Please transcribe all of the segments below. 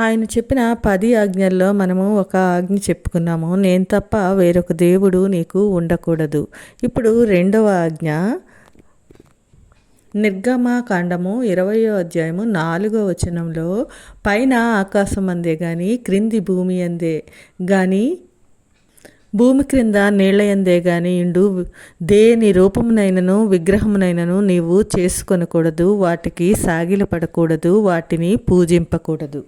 ఆయన చెప్పిన 10 ఆజ్ఞల్లో మనము ఒక ఆజ్ఞ చెప్పుకున్నాము. నేను తప్ప వేరొక దేవుడు నీకు ఉండకూడదు. ఇప్పుడు రెండవ ఆజ్ఞ నిర్గమకాండము 20వ అధ్యాయము 4వ వచనంలో, పైన ఆకాశం అందే గాని క్రింది భూమి అందే గాని భూమి క్రింద నీళ్లయందే గాని ఇండు దేని రూపమునైనను విగ్రహమునైనను నీవు చేసుకొనకూడదు, వాటికి సాగిలపడకూడదు, వాటిని పూజింపకూడదు.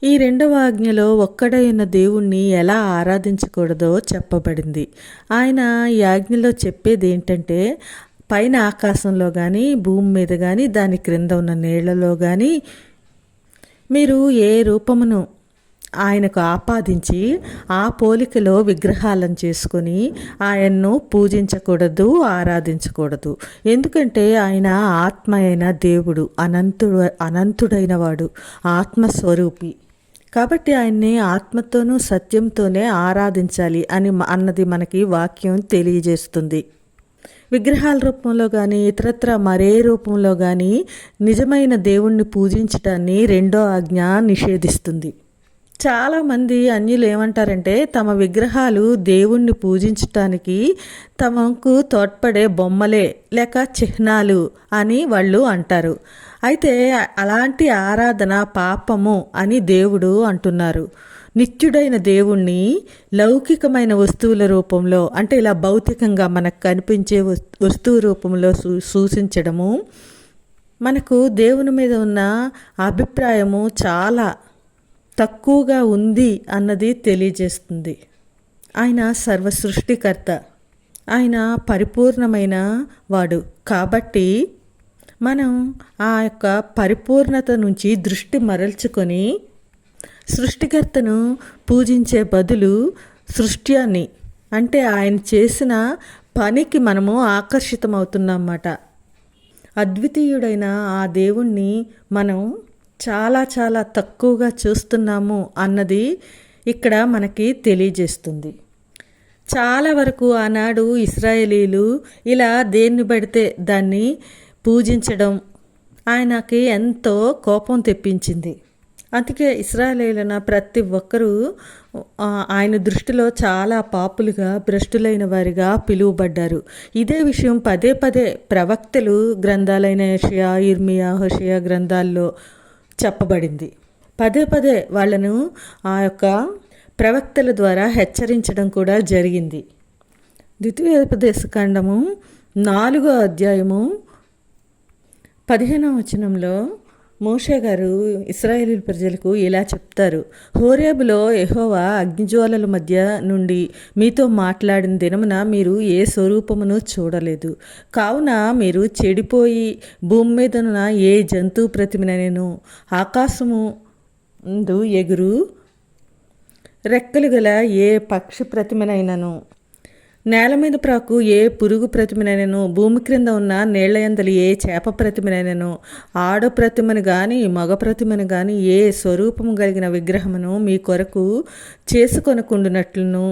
ఈ రెండవ ఆజ్ఞలో ఒక్కడైన దేవుణ్ణి ఎలా ఆరాధించకూడదో చెప్పబడింది. ఆయన ఈ ఆజ్ఞలో చెప్పేది ఏంటంటే, పైన ఆకాశంలో కానీ భూమి మీద కానీ దాని క్రింద ఉన్న నీళ్లలో కానీ మీరు ఏ రూపమును ఆయనకు ఆపాదించి ఆ పోలికలో విగ్రహాలను చేసుకొని ఆయన్ను పూజించకూడదు, ఆరాధించకూడదు. ఎందుకంటే ఆయన ఆత్మ అయిన దేవుడు, అనంతుడైన వాడు, ఆత్మస్వరూపి. కాబట్టి ఆయన్ని ఆత్మతోనూ సత్యంతోనే ఆరాధించాలి అన్నది మనకి వాక్యం తెలియజేస్తుంది. విగ్రహాల రూపంలో కానీ ఇతరత్ర మరే రూపంలో కానీ నిజమైన దేవుణ్ణి పూజించటాన్ని రెండో ఆజ్ఞ నిషేధిస్తుంది. చాలామంది అన్యులు ఏమంటారంటే, తమ విగ్రహాలు దేవుణ్ణి పూజించటానికి తమకు తోడ్పడే బొమ్మలే లేక చిహ్నాలు అని వాళ్ళు అంటారు. అయితే అలాంటి ఆరాధన పాపము అని దేవుడు అంటున్నారు. నిత్యుడైన దేవుణ్ణి లౌకికమైన వస్తువుల రూపంలో, అంటే ఇలా భౌతికంగా మనకు కనిపించే వస్తువు రూపంలో సూచించడము మనకు దేవుని మీద ఉన్న అభిప్రాయము చాలా తక్కువగా ఉంది అన్నది తెలియజేస్తుంది. ఆయన సర్వసృష్టికర్త, ఆయన పరిపూర్ణమైన వాడు. కాబట్టి మనం ఆ యొక్క పరిపూర్ణత నుంచి దృష్టి మరల్చుకొని సృష్టికర్తను పూజించే బదులు సృష్ట్యాన్ని, అంటే ఆయన చేసిన పనికి మనము ఆకర్షితమవుతున్నమాట. అద్వితీయుడైన ఆ దేవుణ్ణి మనం చాలా చాలా తక్కువగా చూస్తున్నాము అన్నది ఇక్కడ మనకి తెలియజేస్తుంది. చాలా వరకు ఆనాడు ఇశ్రాయేలీలు ఇలా దేన్ని పడితే దాన్ని పూజించడం ఆయనకి ఎంతో కోపం తెప్పించింది. అందుకే ఇశ్రాయేలీయులైన ప్రతి ఒక్కరూ ఆయన దృష్టిలో చాలా పాపులుగా, భ్రష్టులైన వారిగా పిలువబడ్డారు. ఇదే విషయం పదే పదే ప్రవక్తలు గ్రంథాలైన యెషయా, ఇర్మియా, హోషేయ గ్రంథాల్లో చెప్పబడింది. పదే పదే వాళ్ళను ఆ యొక్క ప్రవక్తల ద్వారా హెచ్చరించడం కూడా జరిగింది. ద్వితీయోపదేశకాండము 4వ అధ్యాయము 15వ వచనంలో మోషే గారు ఇశ్రాయేలు ప్రజలకు ఇలా చెప్తారు. హోరేబులో యెహోవా అగ్నిజ్వాలల మధ్య నుండి మీతో మాట్లాడిన దినమున మీరు ఏ స్వరూపమును చూడలేదు. కావున మీరు చెడిపోయి భూమి మీదనున్న ఏ జంతువు ప్రతిమనైనను, ఆకాశము ముందు ఎగురు రెక్కలు గల ఏ పక్షి ప్రతిమనైనను, నేల మీద ప్రాకు ఏ పురుగు ప్రతిమనైనను, భూమి క్రింద ఉన్న నీళ్లయందలి ఏ చేప ప్రతిమనైనను, ఆడ ప్రతిమను కానీ మగ ప్రతిమను కానీ ఏ స్వరూపము కలిగిన విగ్రహమును మీ కొరకు చేసుకొనకుండునట్లును,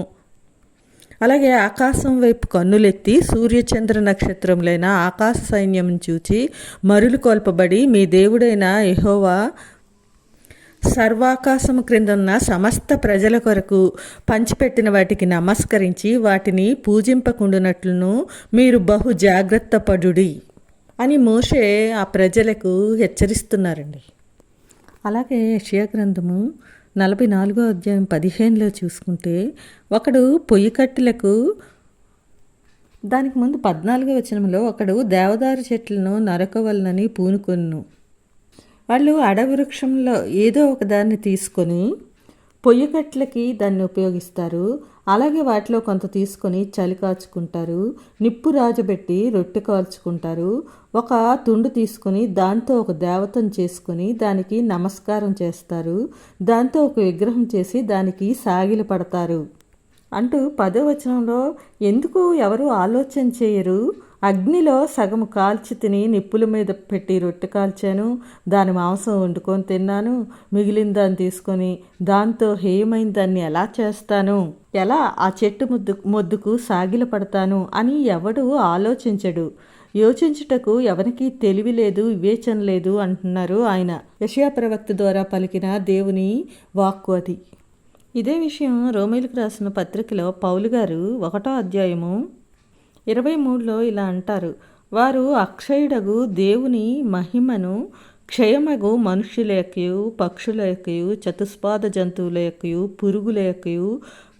అలాగే ఆకాశం వైపు కన్నులెత్తి సూర్యచంద్ర నక్షత్రములైన ఆకాశ సైన్యం చూచి మరులు కొల్పబడి మీ దేవుడైన యెహోవా సర్వాకాశము క్రింద ఉన్న సమస్త ప్రజల కొరకు పంచిపెట్టిన వాటికి నమస్కరించి వాటిని పూజింపకుండునట్లును మీరు బహు జాగ్రత్త పడుడి అని మోషే ఆ ప్రజలకు హెచ్చరిస్తున్నారండి. అలాగే యెషయా గ్రంథము 44వ అధ్యాయం 15లో చూసుకుంటే, ఒకడు పొయ్యి కట్టెలకు, దానికి ముందు 14వ వచనంలో, ఒకడు దేవదారు చెట్లను నరకవలనని పూనుకొను. వాళ్ళు అడవి వృక్షంలో ఏదో ఒక దాన్ని తీసుకొని పొయ్యి కట్టెలకి దాన్ని ఉపయోగిస్తారు. అలాగే వాటిలో కొంత తీసుకొని చలి కాచుకుంటారు, నిప్పు రాజబెట్టి రొట్టె కాల్చుకుంటారు. ఒక తుండు తీసుకొని దాంతో ఒక దేవతను చేసుకొని దానికి నమస్కారం చేస్తారు. దాంతో ఒక విగ్రహం చేసి దానికి సాగిలి పడతారు అంటూ 10వ వచనంలో, ఎందుకు ఎవరు ఆలోచన చేయరు? అగ్నిలో సగము కాల్చి తిని నిప్పుల మీద పెట్టి రొట్టె కాల్చాను, దాని మాంసం వండుకొని తిన్నాను, మిగిలిన దాన్ని తీసుకొని దాంతో హేయమైన దాన్ని ఎలా చేస్తాను, ఎలా ఆ చెట్టు మొద్దుకు సాగిల పడతాను అని ఎవడు ఆలోచించడు. యోచించుటకు ఎవరికి తెలివి లేదు, వివేచన లేదు అంటున్నారు ఆయన. యెషయా ప్రవక్త ద్వారా పలికిన దేవుని వాక్కు అది. ఇదే విషయం రోమీయులకు రాసిన పత్రికలో పౌలు గారు 1వ అధ్యాయము 23లో ఇలా అంటారు, వారు అక్షయుడగు దేవుని మహిమను క్షయమగు మనుష్యుల యొక్కయు పక్షుల యొక్కయు చతుష్పాద జంతువుల యొక్కయు పురుగుల యొక్కయు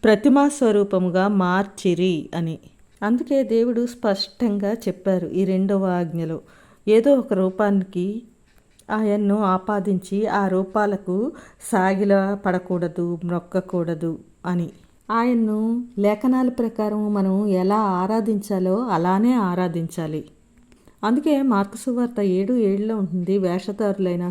ప్రతిమా స్వరూపముగా మార్చిరి అని. అందుకే దేవుడు స్పష్టంగా చెప్పారు ఈ 2వ ఆజ్ఞలో, ఏదో ఒక రూపానికి ఆయన్ను ఆపాదించి ఆ రూపాలకు సాగిల పడకూడదు, మొక్కకూడదు అని. ఆయన్ను లేఖనాల ప్రకారం మనం ఎలా ఆరాధించాలో అలానే ఆరాధించాలి. అందుకే మార్కు సువార్త 7:7లో ఉంటుంది, వేషధారులైన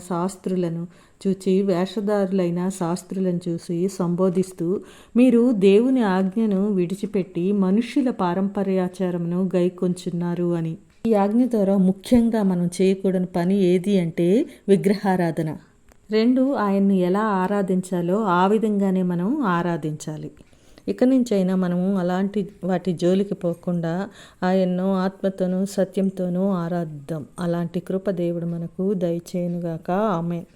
శాస్త్రులను చూసి సంబోధిస్తూ, మీరు దేవుని ఆజ్ఞను విడిచిపెట్టి మనుష్యుల పారంపర్యాచారమును గైకొంచున్నారు అని. ఈ ఆజ్ఞ ద్వారా ముఖ్యంగా మనం చేయకూడని పని ఏది అంటే విగ్రహారాధన. 2, ఆయన్ను ఎలా ఆరాధించాలో ఆ విధంగానే మనం ఆరాధించాలి. ఇక నుంచైనా మనము అలాంటి వాటి జోలికి పోకుండా ఆయన్ను ఆత్మతోనూ సత్యంతోనూ ఆరాధిద్దాం. అలాంటి కృప దేవుడు మనకు దయచేయునుగాక. ఆమేన్.